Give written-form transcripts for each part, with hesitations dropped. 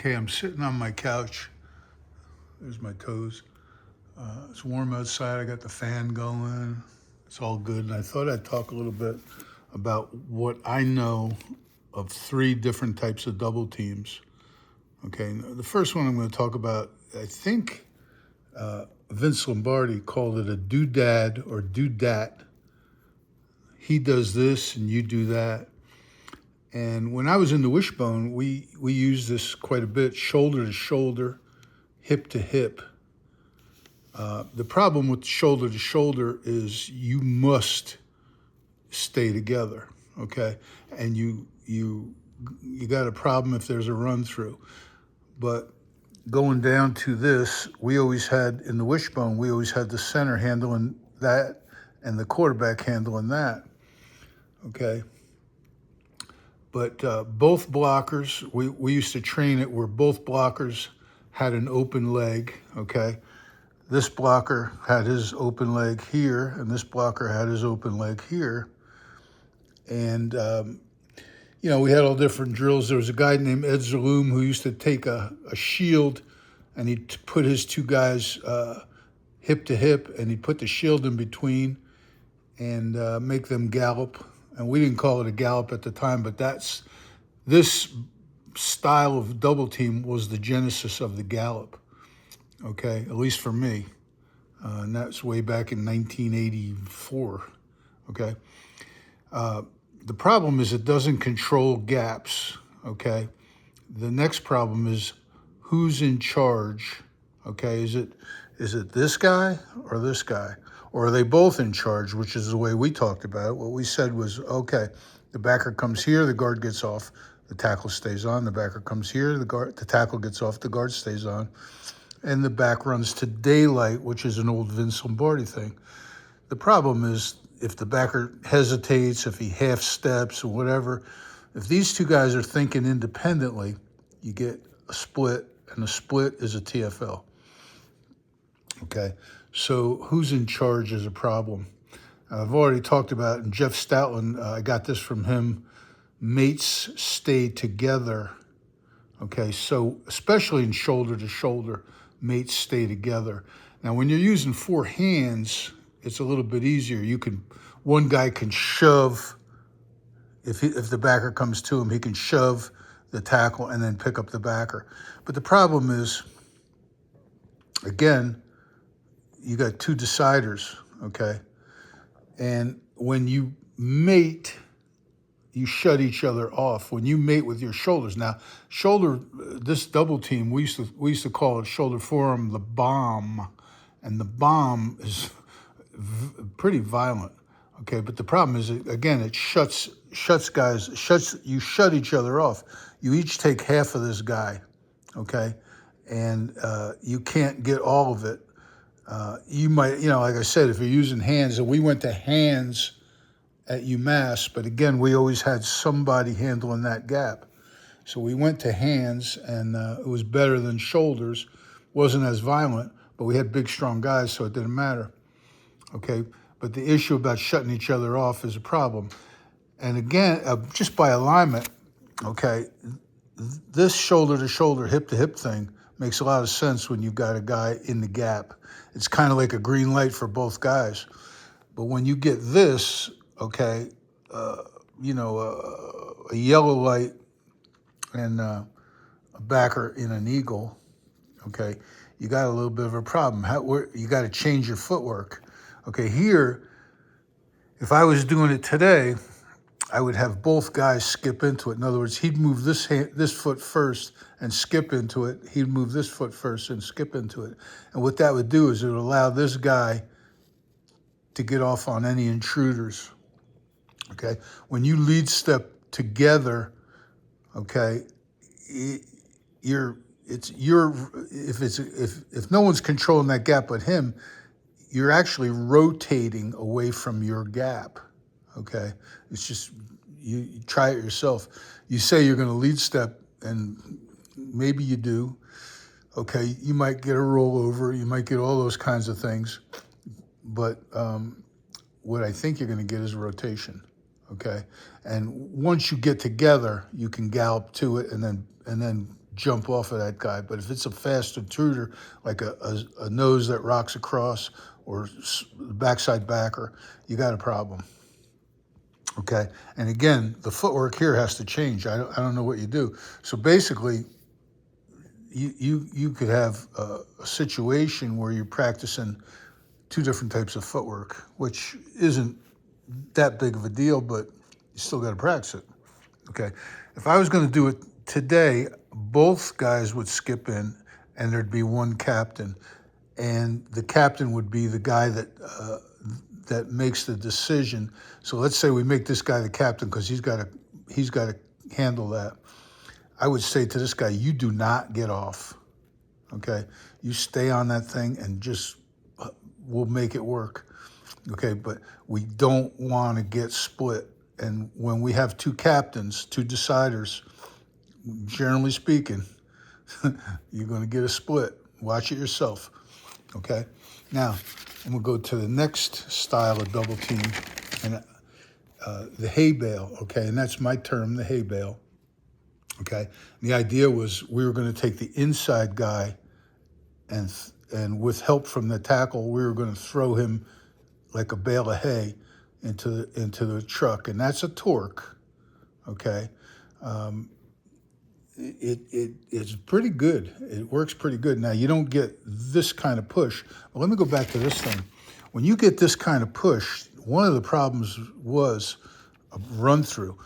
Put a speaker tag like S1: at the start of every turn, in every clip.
S1: Okay, I'm sitting on my couch. There's my toes. It's warm outside. I got the fan going. It's all good. And I thought I'd talk a little bit about what I know of three different types of double teams. Okay, the first one I'm going to talk about, I think Vince Lombardi called it a doodad or doodat. He does this and you do that. And when I was in the wishbone, we used this quite a bit, shoulder to shoulder, hip to hip. The problem with shoulder to shoulder is you must stay together, okay? And you got a problem if there's a run through. But going down to this, we always had in the wishbone, we always had the center handling that and the quarterback handling that, okay? But both blockers, we used to train it where both blockers had an open leg, okay? This blocker had his open leg here, and this blocker had his open leg here. And, we had all different drills. There was a guy named Ed Zaloom who used to take a shield, and he'd put his two guys hip to hip, and he'd put the shield in between and make them gallop. And we didn't call it a gallop at the time, but this style of double team was the genesis of the gallop, okay, at least for me. And that's way back in 1984, okay? The problem is it doesn't control gaps, okay? The next problem is who's in charge, okay? Is it this guy or this guy? Or are they both in charge, which is the way we talked about it. What we said was, okay, the backer comes here, the guard gets off, the tackle stays on. The backer comes here, the tackle gets off, the guard stays on. And the back runs to daylight, which is an old Vince Lombardi thing. The problem is if the backer hesitates, if he half steps or whatever, if these two guys are thinking independently, you get a split, and a split is a TFL. Okay, so who's in charge is a problem. I've already talked about it, and Jeff Stoutland, I got this from him, mates stay together. Okay, so especially in shoulder to shoulder, mates stay together. Now, when you're using four hands, it's a little bit easier. One guy can shove, if the backer comes to him, he can shove the tackle and then pick up the backer. But the problem is, again, you got two deciders, okay? And when you mate, you shut each other off. When you mate with your shoulders. Now, this double team, we used to call it shoulder forearm the bomb, and the bomb is pretty violent. Okay, but the problem is, again, it shuts you shut each other off. You each take half of this guy, okay, and you can't get all of it. You might, like I said, if you're using hands, and we went to hands at UMass, but again, we always had somebody handling that gap. So we went to hands, and it was better than shoulders. Wasn't as violent, but we had big, strong guys, so it didn't matter. Okay, but the issue about shutting each other off is a problem. And again, just by alignment, okay, this shoulder to shoulder, hip to hip thing makes a lot of sense when you've got a guy in the gap. It's kind of like a green light for both guys. But when you get this, okay, a yellow light and a backer in an eagle, okay, you got a little bit of a problem. You got to change your footwork. Okay, here, if I was doing it today, I would have both guys skip into it. In other words, he'd move this foot first and skip into it. He'd move this foot first and skip into it. And what that would do is it would allow this guy to get off on any intruders. Okay, when you lead step together, okay, if no one's controlling that gap but him, you're actually rotating away from your gap. Okay, it's just you try it yourself. You say you're going to lead step, and maybe you do. Okay, you might get a rollover, you might get all those kinds of things, but what I think you're going to get is a rotation. Okay, and once you get together, you can gallop to it and then jump off of that guy. But if it's a fast intruder, like a nose that rocks across or backside backer, you got a problem. Okay, and again, the footwork here has to change. I don't know what you do. So basically, you could have a situation where you're practicing two different types of footwork, which isn't that big of a deal, but you still got to practice it. Okay, if I was going to do it today, both guys would skip in, and there'd be one captain, and the captain would be the guy that makes the decision. So let's say we make this guy the captain because he's got to handle that. I would say to this guy, you do not get off. Okay, you stay on that thing and just we'll make it work. Okay, but we don't want to get split. And when we have two captains, two deciders, generally speaking, you're going to get a split. Watch it yourself. Okay, now I'm going to go to the next style of double team, and the hay bale. Okay, and that's my term, the hay bale. Okay, the idea was we were going to take the inside guy, and with help from the tackle, we were going to throw him like a bale of hay into the truck, and that's a torque. Okay, it's pretty good. It works pretty good. Now you don't get this kind of push. But let me go back to this thing. When you get this kind of push, one of the problems was a run through.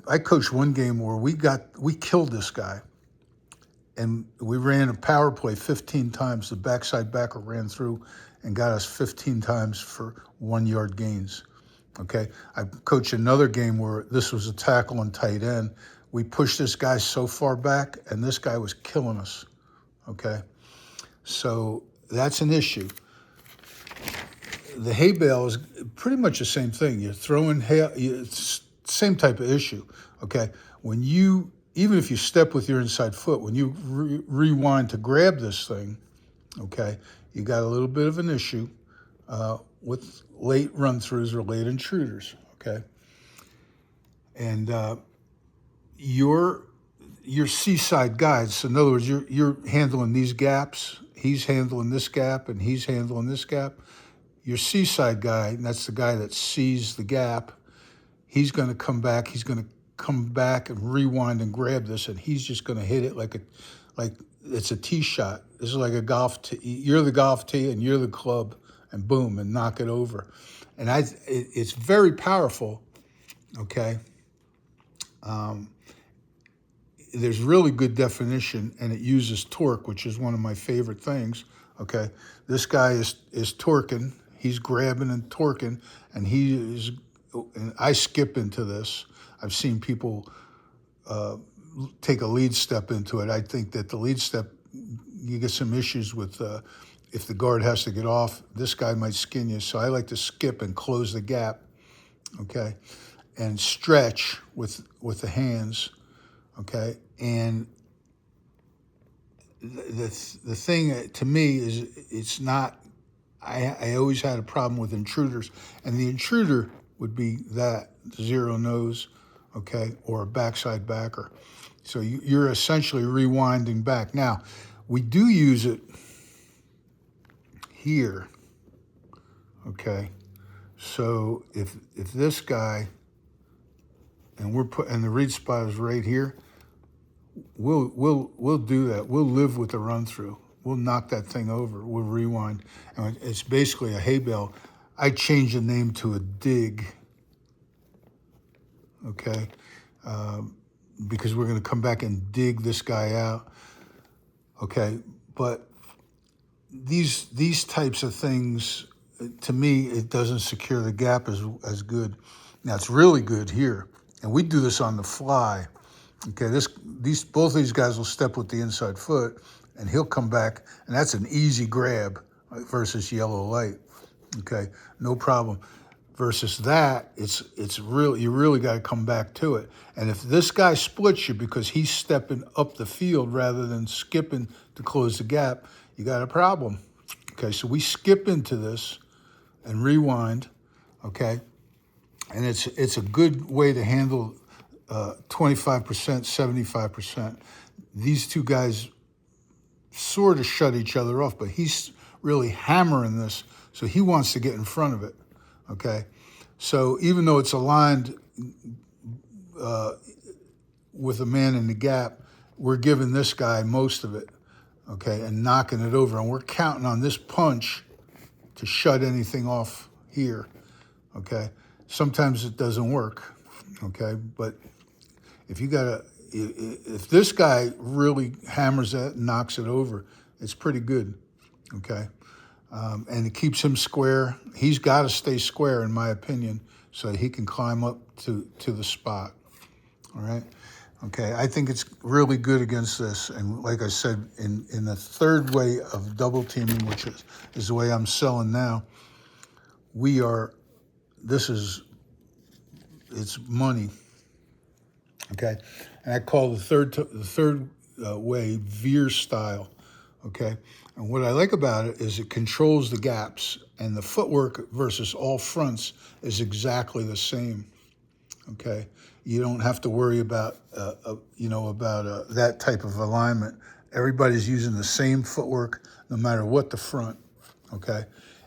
S1: I coached one game where we killed this guy, and we ran a power play 15 times. The backside backer ran through and got us 15 times for 1 yard gains. Okay, I coached another game where this was a tackle and tight end. We pushed this guy so far back, and this guy was killing us. Okay, so that's an issue. The hay bale is pretty much the same thing. You're throwing hay. It's same type of issue. Okay, when you even if you step with your inside foot, when you rewind to grab this thing, okay, you got a little bit of an issue with late run-throughs or late intruders, okay? And your seaside guides, so in other words, you're handling these gaps, he's handling this gap, and he's handling this gap. Your seaside guy, and that's the guy that sees the gap, he's going to come back and rewind and grab this, and he's just going to hit it like it's a tee shot. This is like a golf tee. You're the golf tee and you're the club, and boom, and knock it over. And it's very powerful, okay? There's really good definition, and it uses torque, which is one of my favorite things, okay? This guy is torquing. He's grabbing and torquing, and I skip into this. I've seen people take a lead step into it. I think that the lead step, you get some issues with if the guard has to get off, this guy might skin you. So I like to skip and close the gap, okay, and stretch with the hands, okay. And the thing to me is it's not. I always had a problem with intruders, and the intruder would be that zero nose, okay, or a backside backer. So you're essentially rewinding back. Now, we do use it here, okay. So if this guy, and the read spot is right here, we'll do that. We'll live with the run through. We'll knock that thing over. We'll rewind, and it's basically a hay bale. I changed the name to a dig, okay, because we're going to come back and dig this guy out, okay. But these types of things, to me, it doesn't secure the gap as good. Now it's really good here, and we do this on the fly. Okay, both of these guys will step with the inside foot, and he'll come back, and that's an easy grab versus yellow light. Okay, no problem. Versus that, it's really, you really got to come back to it. And if this guy splits you because he's stepping up the field rather than skipping to close the gap, you got a problem. Okay, so we skip into this and rewind. Okay, and it's a good way to handle 25%, 75%. these two guys sort of shut each other off, but he's really hammering this, so he wants to get in front of it, okay? So even though it's aligned with a man in the gap, we're giving this guy most of it, okay, and knocking it over. And we're counting on this punch to shut anything off here, okay? Sometimes it doesn't work, okay? But if this guy really hammers that and knocks it over, it's pretty good, okay? And it keeps him square. He's got to stay square, in my opinion, so he can climb up to the spot, all right? Okay, I think it's really good against this. And like I said, in the third way of double teaming, which is the way I'm selling now, it's money, okay? And I call the third way veer style, okay? And what I like about it is it controls the gaps, and the footwork versus all fronts is exactly the same, okay? You don't have to worry about, that type of alignment. Everybody's using the same footwork no matter what the front, okay?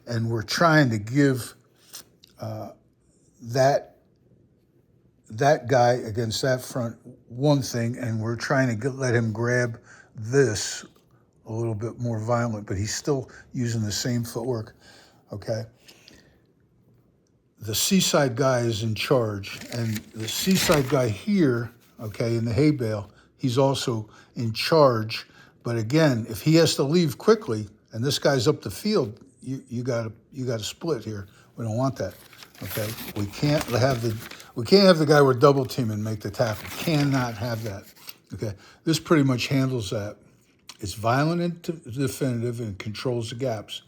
S1: And we're trying to give that guy against that front one thing, and we're trying to let him grab this a little bit more violent, but he's still using the same footwork, okay? The seaside guy is in charge, and the seaside guy here, okay, in the hay bale, he's also in charge. But again, if he has to leave quickly and this guy's up the field, you got to split here. We don't want that, okay? We can't have the guy we're double teaming make the tackle. Cannot have that, okay? This pretty much handles that. It's violent and definitive, and controls the gaps.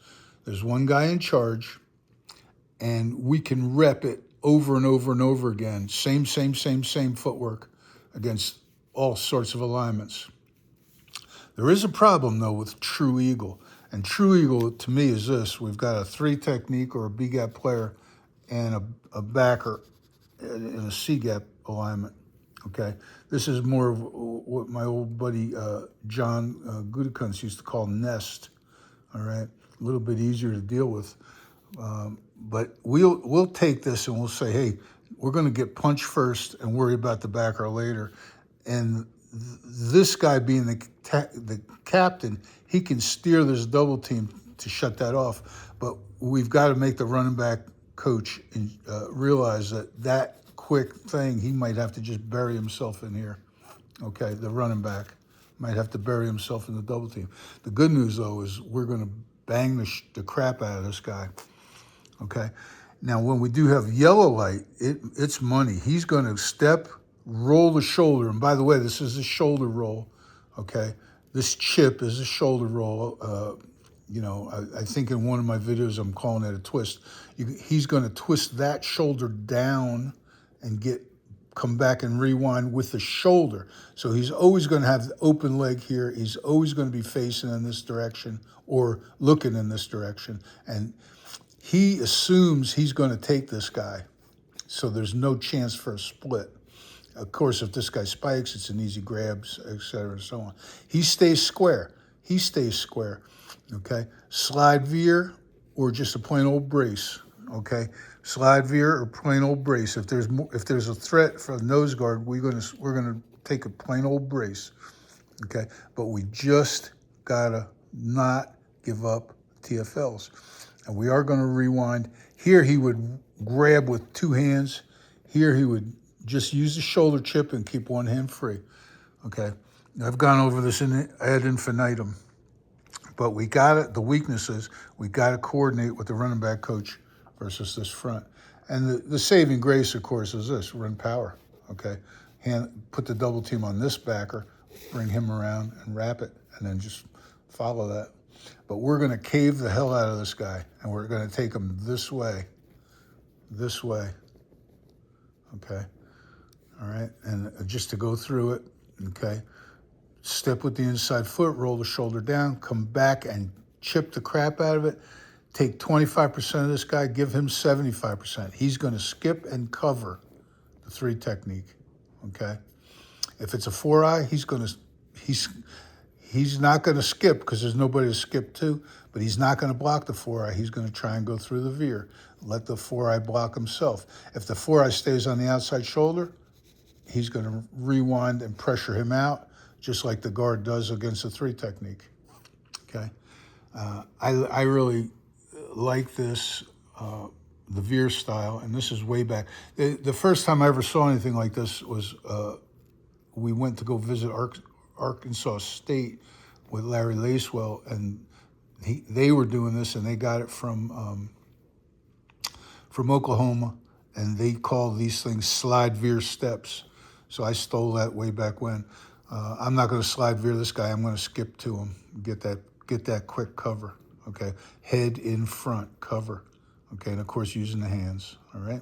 S1: There's one guy in charge, and we can rep it over and over and over again. Same footwork against all sorts of alignments. There is a problem, though, with True Eagle. And True Eagle, to me, is this. We've got a 3 technique or a B-gap player and a backer in a C-gap alignment, okay? This is more of what my old buddy John Gutekunst used to call nest, all right? A little bit easier to deal with. But we'll take this and we'll say, hey, we're going to get punch first and worry about the backer later. And this guy being the captain, he can steer this double team to shut that off. But we've got to make the running back coach realize that quick thing, he might have to just bury himself in here. Okay, the running back might have to bury himself in the double team. The good news, though, is we're going to bang the crap out of this guy. Okay, now when we do have yellow light, it's money. He's going to step, roll the shoulder, and by the way, this is a shoulder roll. Okay, this chip is a shoulder roll. I think in one of my videos I'm calling it a twist. He's going to twist that shoulder down and come back and rewind with the shoulder. So he's always going to have the open leg here. He's always going to be facing in this direction or looking in this direction, and he assumes he's going to take this guy, so there's no chance for a split. Of course, if this guy spikes, it's an easy grab, et cetera, and so on. He stays square. Okay? Slide veer or just a plain old brace, okay? Slide veer or plain old brace. If there's a threat for a nose guard, we're gonna take a plain old brace, okay? But we just gotta not give up TFLs. And we are going to rewind. Here he would grab with 2 hands. Here he would just use the shoulder chip and keep one hand free. Okay, I've gone over this ad infinitum. But we got it. The weakness is we got to coordinate with the running back coach versus this front. And the saving grace, of course, is this: run power. Okay, put the double team on this backer, bring him around and wrap it, and then just follow that. But we're going to cave the hell out of this guy, and we're going to take him this way, okay? All right, and just to go through it, okay? Step with the inside foot, roll the shoulder down, come back and chip the crap out of it. Take 25% of this guy, give him 75%. He's going to skip and cover the 3 technique, okay? If it's a 4-eye, he's going he's not going to skip because there's nobody to skip to, but he's not going to block the 4-eye. He's going to try and go through the veer. Let the 4-eye block himself. If the 4-eye stays on the outside shoulder, he's going to rewind and pressure him out, just like the guard does against the 3 technique. Okay, I really like this, the veer style, and this is way back. The first time I ever saw anything like this was we went to go visit Arkansas State with Larry Lacewell, and they were doing this, and they got it from Oklahoma, and they called these things slide veer steps. So I stole that way back when. I'm not going to slide veer this guy. I'm going to skip to him, get that quick cover. Okay, head in front cover. Okay, and of course using the hands. All right.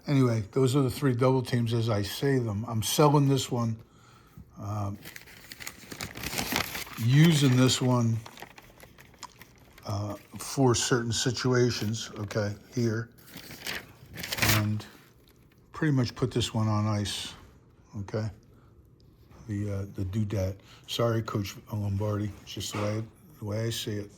S1: Anyway, those are the 3 double teams as I say them. I'm selling this one, using this one for certain situations. Okay, here, and pretty much put this one on ice. Okay, the doodad. Sorry, Coach Lombardi. It's just the way I see it.